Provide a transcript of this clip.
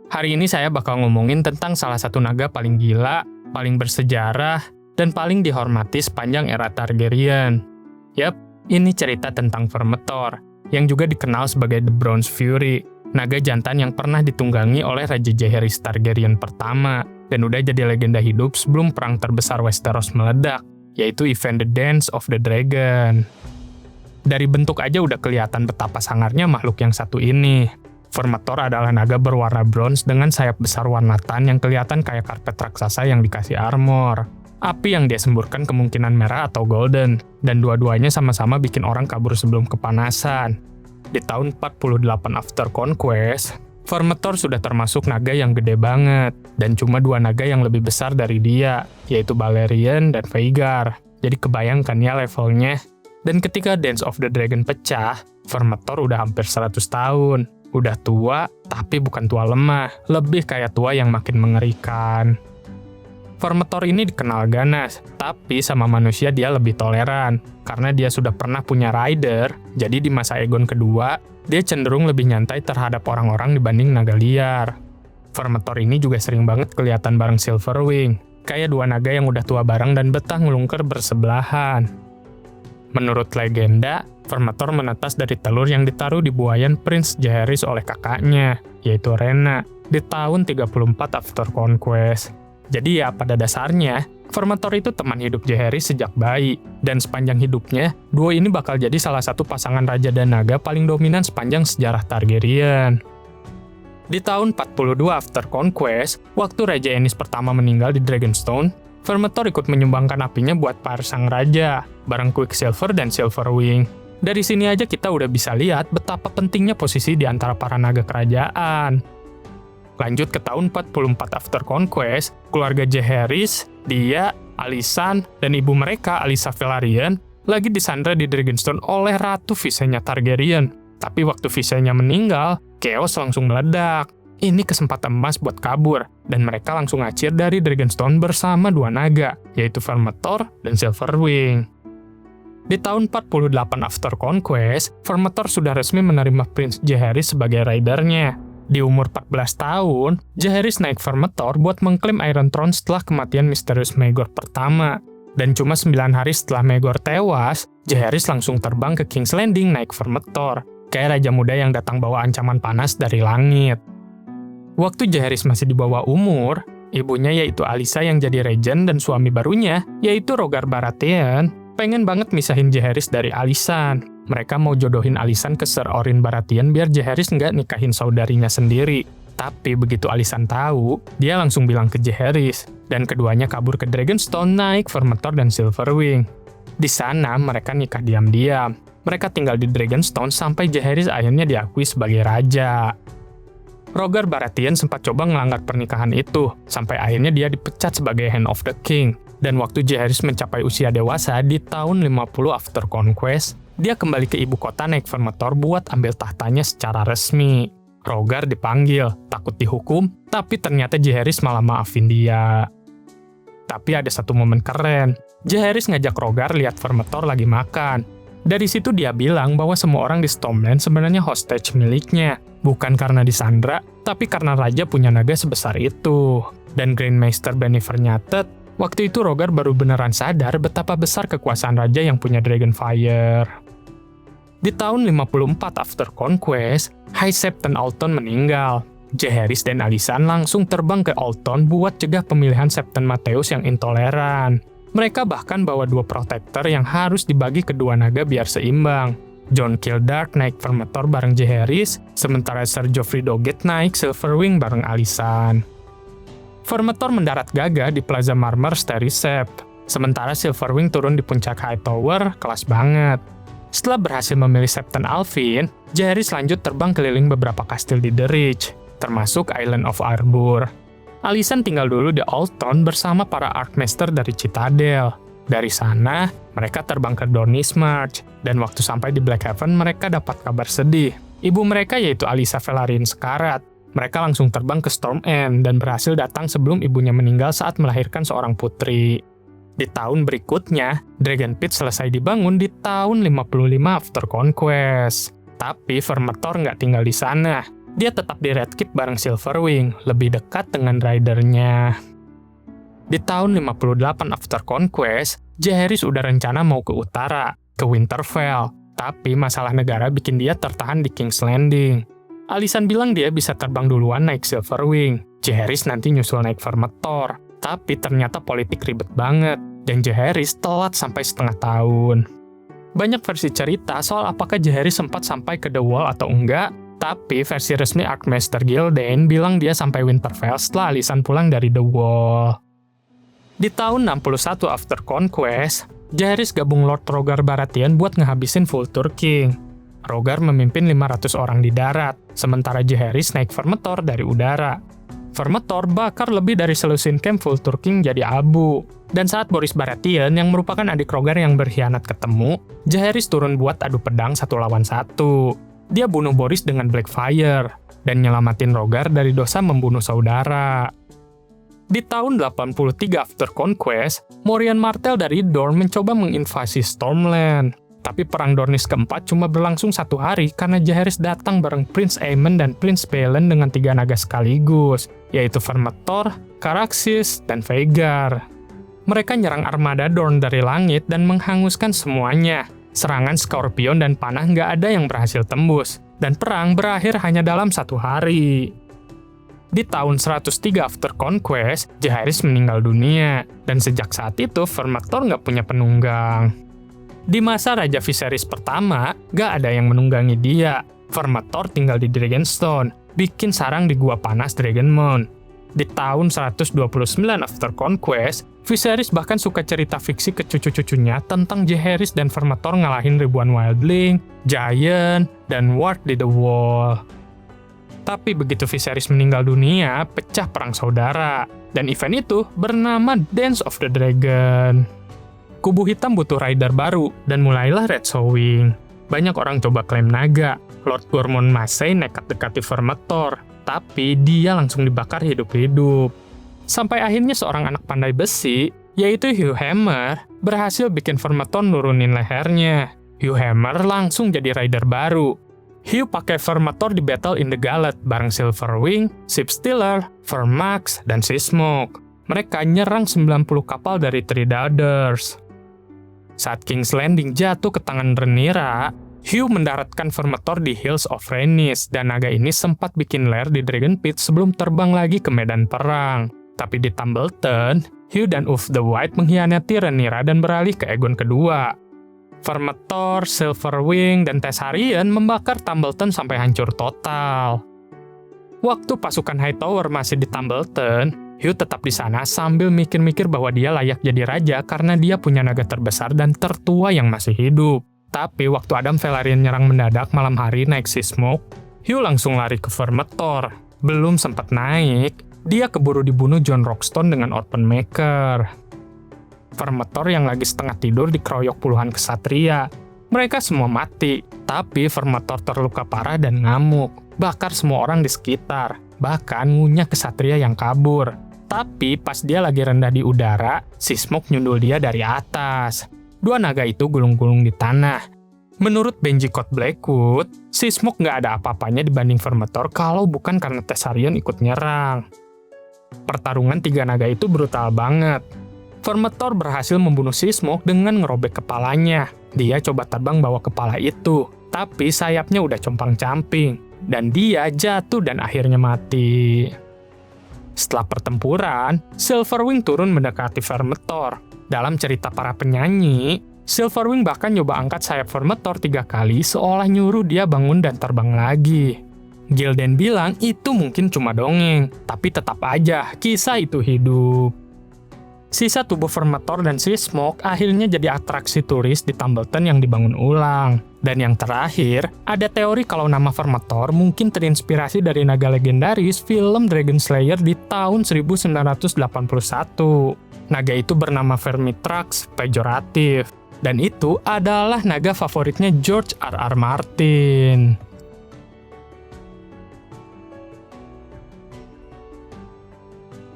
Hari ini saya bakal ngomongin tentang salah satu naga paling gila, paling bersejarah, dan paling dihormati sepanjang era Targaryen. Yap, ini cerita tentang Vermetor, yang juga dikenal sebagai The Bronze Fury, naga jantan yang pernah ditunggangi oleh Raja Jaehaerys Targaryen pertama, dan udah jadi legenda hidup sebelum perang terbesar Westeros meledak, yaitu event The Dance of the Dragon. Dari bentuk aja udah kelihatan betapa sangarnya makhluk yang satu ini. Vermetor adalah naga berwarna bronze dengan sayap besar warna tan yang kelihatan kayak karpet raksasa yang dikasih armor. Api yang dia semburkan kemungkinan merah atau golden, dan dua-duanya sama-sama bikin orang kabur sebelum kepanasan. Di tahun 48 After Conquest, Vermetor sudah termasuk naga yang gede banget, dan cuma dua naga yang lebih besar dari dia, yaitu Balerion dan Vhagar. Jadi kebayangkan ya levelnya. Dan ketika Dance of the Dragon pecah, Vermetor udah hampir 100 tahun. Udah tua, tapi bukan tua lemah, lebih kayak tua yang makin mengerikan. Vermetor ini dikenal ganas, tapi sama manusia dia lebih toleran. Karena dia sudah pernah punya rider, jadi di masa Aegon kedua, dia cenderung lebih nyantai terhadap orang-orang dibanding naga liar. Vermetor ini juga sering banget kelihatan bareng Silverwing, kayak dua naga yang udah tua bareng dan betah ngelungker bersebelahan. Menurut legenda, Vermetor menetas dari telur yang ditaruh di buayan Prince Jaehaerys oleh kakaknya, yaitu Rhaena, di tahun 34 After Conquest. Jadi ya, pada dasarnya, Vermetor itu teman hidup Jaehaerys sejak bayi, dan sepanjang hidupnya, duo ini bakal jadi salah satu pasangan raja dan naga paling dominan sepanjang sejarah Targaryen. Di tahun 42 After Conquest, waktu Raja Aenys pertama meninggal di Dragonstone, Vermetor ikut menyumbangkan apinya buat para sang raja, bareng Quicksilver dan Silverwing. Dari sini aja kita udah bisa lihat betapa pentingnya posisi di antara para naga kerajaan. Lanjut ke tahun 44 After Conquest, keluarga Jaehaerys, dia, Alysanne, dan ibu mereka, Alyssa Velaryon, lagi disandra di Dragonstone oleh Ratu Visenya Targaryen. Tapi waktu Visenya meninggal, chaos langsung meledak. Ini kesempatan emas buat kabur, dan mereka langsung ngacir dari Dragonstone bersama dua naga, yaitu Vermetor dan Silverwing. Di tahun 48 After Conquest, Vermetor sudah resmi menerima Prince Jaehaerys sebagai ridernya. Di umur 14 tahun, Jaehaerys naik Vermetor buat mengklaim Iron Throne setelah kematian misterius Maegor pertama. Dan cuma 9 hari setelah Maegor tewas, Jaehaerys langsung terbang ke King's Landing naik Vermetor, kayak raja muda yang datang bawa ancaman panas dari langit. Waktu Jaehaerys masih di bawah umur, ibunya yaitu Alyssa yang jadi regent dan suami barunya, yaitu Rhaegar Baratheon, pengen banget misahin Jaehaerys dari Alysanne. Mereka mau jodohin Alysanne ke Ser Orin Baratheon biar Jaehaerys nggak nikahin saudarinya sendiri. Tapi begitu Alysanne tahu, dia langsung bilang ke Jaehaerys, dan keduanya kabur ke Dragonstone naik Vermetor dan Silverwing. Di sana mereka nikah diam-diam. Mereka tinggal di Dragonstone sampai Jaehaerys akhirnya diakui sebagai raja. Rhaegar Baratheon sempat coba ngelanggar pernikahan itu, sampai akhirnya dia dipecat sebagai Hand of the King. Dan waktu Jaehaerys mencapai usia dewasa di tahun 50 After Conquest, dia kembali ke ibu kota naik Vermetor buat ambil tahtanya secara resmi. Rhaegar dipanggil, takut dihukum, tapi ternyata Jaehaerys malah maafin dia. Tapi ada satu momen keren, Jaehaerys ngajak Rhaegar lihat Vermetor lagi makan. Dari situ dia bilang bahwa semua orang di Stormland sebenarnya hostage miliknya, bukan karena disandra, tapi karena raja punya naga sebesar itu. Dan Grandmaster Bennifer nyatet, waktu itu Rhaegar baru beneran sadar betapa besar kekuasaan raja yang punya Dragonfire. Di tahun 54 After Conquest, High Septon Alton meninggal. Jaehaerys dan Alysanne langsung terbang ke Alton buat cegah pemilihan Septon Matthews yang intoleran. Mereka bahkan bawa dua protector yang harus dibagi kedua naga biar seimbang. Jon Kildart naik Vermetor bareng Jaehaerys, sementara Ser Joffrey Doggett naik Silverwing bareng Alysanne. Vermetor mendarat gagah di Plaza Marmer Sterisept, sementara Silverwing turun di puncak Hightower, kelas banget. Setelah berhasil memilih Septon Alvin, Jaehaerys lanjut terbang keliling beberapa kastil di The Reach, termasuk Island of Arbor. Alysanne tinggal dulu di Alton bersama para Archmaester dari Citadel. Dari sana, mereka terbang ke Dornish March, dan waktu sampai di Blackhaven mereka dapat kabar sedih. Ibu mereka yaitu Alyssa Velaryon sekarat. Mereka langsung terbang ke Storm End dan berhasil datang sebelum ibunya meninggal saat melahirkan seorang putri. Di tahun berikutnya, Dragon Pit selesai dibangun di tahun 55 After Conquest. Tapi Vermetor nggak tinggal di sana. dia tetap di Red Keep bareng Silverwing, lebih dekat dengan ridernya. Di tahun 58 After Conquest, Jaehaerys udah rencana mau ke utara, ke Winterfell, tapi masalah negara bikin dia tertahan di King's Landing. Alysanne bilang dia bisa terbang duluan naik Silverwing, Jaehaerys nanti nyusul naik Vermetor, tapi ternyata politik ribet banget, dan Jaehaerys telat sampai setengah tahun. Banyak versi cerita soal apakah Jaehaerys sempat sampai ke The Wall atau enggak, tapi versi resmi Archmaester Gildan bilang dia sampai Winterfell setelah Alysanne pulang dari The Wall. Di tahun 61 After Conquest, Jaehaerys gabung Lord Rhaegar Baratheon buat ngehabisin Vulture King. Rhaegar memimpin 500 orang di darat, sementara Jaehaerys naik Vermetor dari udara. Vermetor bakar lebih dari selusin camp Vulture King jadi abu. Dan saat Borys Baratheon, yang merupakan adik Rhaegar yang berkhianat ketemu, Jaehaerys turun buat adu pedang 1 lawan 1. Dia bunuh Borys dengan Blackfire, dan nyelamatin Rhaegar dari dosa membunuh saudara. Di tahun 83 After Conquest, Moiraine Martell dari Dorne mencoba menginvasi Stormland. Tapi perang Dornis keempat cuma berlangsung 1 hari karena Jaehaerys datang bareng Prince Aemon dan Prince Balon dengan 3 naga sekaligus, yaitu Vermetor, Caraxes, dan Vhagar. Mereka nyerang armada Dorne dari langit dan menghanguskan semuanya. Serangan Scorpion dan panah nggak ada yang berhasil tembus, dan perang berakhir hanya dalam 1 hari. Di tahun 103 After Conquest, Jaehaerys meninggal dunia, dan sejak saat itu Vermetor nggak punya penunggang. Di masa Raja Viserys pertama, nggak ada yang menunggangi dia. Vermetor tinggal di Dragonstone, bikin sarang di Gua Panas Dragonmount. Di tahun 129 After Conquest, Viserys bahkan suka cerita fiksi ke cucu-cucunya tentang Jaehaerys dan Vermetor ngalahin ribuan wildling, giant, dan ward di The Wall. Tapi begitu Viserys meninggal dunia, pecah perang saudara, dan event itu bernama Dance of the Dragon. Kubu hitam butuh rider baru, dan mulailah Red Sowing. Banyak orang coba klaim naga. Lord Gormon Massey nekat dekati Vermetor, tapi dia langsung dibakar hidup-hidup. Sampai akhirnya seorang anak pandai besi, yaitu Hugh Hammer, berhasil bikin Vermetor nurunin lehernya. Hugh Hammer langsung jadi rider baru. Hugh pakai Vermetor di Battle in the Gauntlet bareng Silverwing, Shipstealer, Vermax, dan Seasmoke. Mereka nyerang 90 kapal dari Three Daughters. Saat King's Landing jatuh ke tangan Rhaenyra, Hugh mendaratkan Vermetor di Hills of Rhaenys, dan naga ini sempat bikin lair di Dragon Pit sebelum terbang lagi ke medan perang. Tapi di Tumbleton, Hugh dan Ulf the White mengkhianati Rhaenyra dan beralih ke Aegon kedua. Vermetor, Silverwing, dan Tessarion membakar Tumbleton sampai hancur total. Waktu pasukan Hightower masih di Tumbleton, Hugh tetap di sana sambil mikir-mikir bahwa dia layak jadi raja karena dia punya naga terbesar dan tertua yang masih hidup. Tapi waktu Adam Velaryon nyerang mendadak malam hari naik Seasmoke, Hugh langsung lari ke Vermetor. Belum sempat naik, dia keburu dibunuh Jon Rockstone dengan Open Maker. Vermetor yang lagi setengah tidur dikeroyok puluhan ksatria. Mereka semua mati, tapi Vermetor terluka parah dan ngamuk. Bakar semua orang di sekitar, bahkan ngunyah ksatria yang kabur. Tapi pas dia lagi rendah di udara, Seasmoke nyundul dia dari atas. 2 naga itu gulung-gulung di tanah. Menurut Benji Cott Blackwood, Seasmoke nggak ada apa-apanya dibanding Vermetor kalau bukan karena Tessarion ikut nyerang. Pertarungan 3 naga itu brutal banget. Vermetor berhasil membunuh Seasmoke dengan ngerobek kepalanya. Dia coba terbang bawa kepala itu, tapi sayapnya udah compang-camping, dan dia jatuh dan akhirnya mati. Setelah pertempuran, Silverwing turun mendekati Vermetor. Dalam cerita para penyanyi, Silverwing bahkan nyoba angkat sayap Vermetor 3 kali seolah nyuruh dia bangun dan terbang lagi. Gildan bilang itu mungkin cuma dongeng, tapi tetap aja kisah itu hidup. Sisa tubuh Vermetor dan Seasmoke akhirnya jadi atraksi turis di Tumbleton yang dibangun ulang. Dan yang terakhir, ada teori kalau nama Vermetor mungkin terinspirasi dari naga legendaris film Dragon Slayer di tahun 1981. Naga itu bernama Vermitrax pejoratif, dan itu adalah naga favoritnya George R.R. Martin.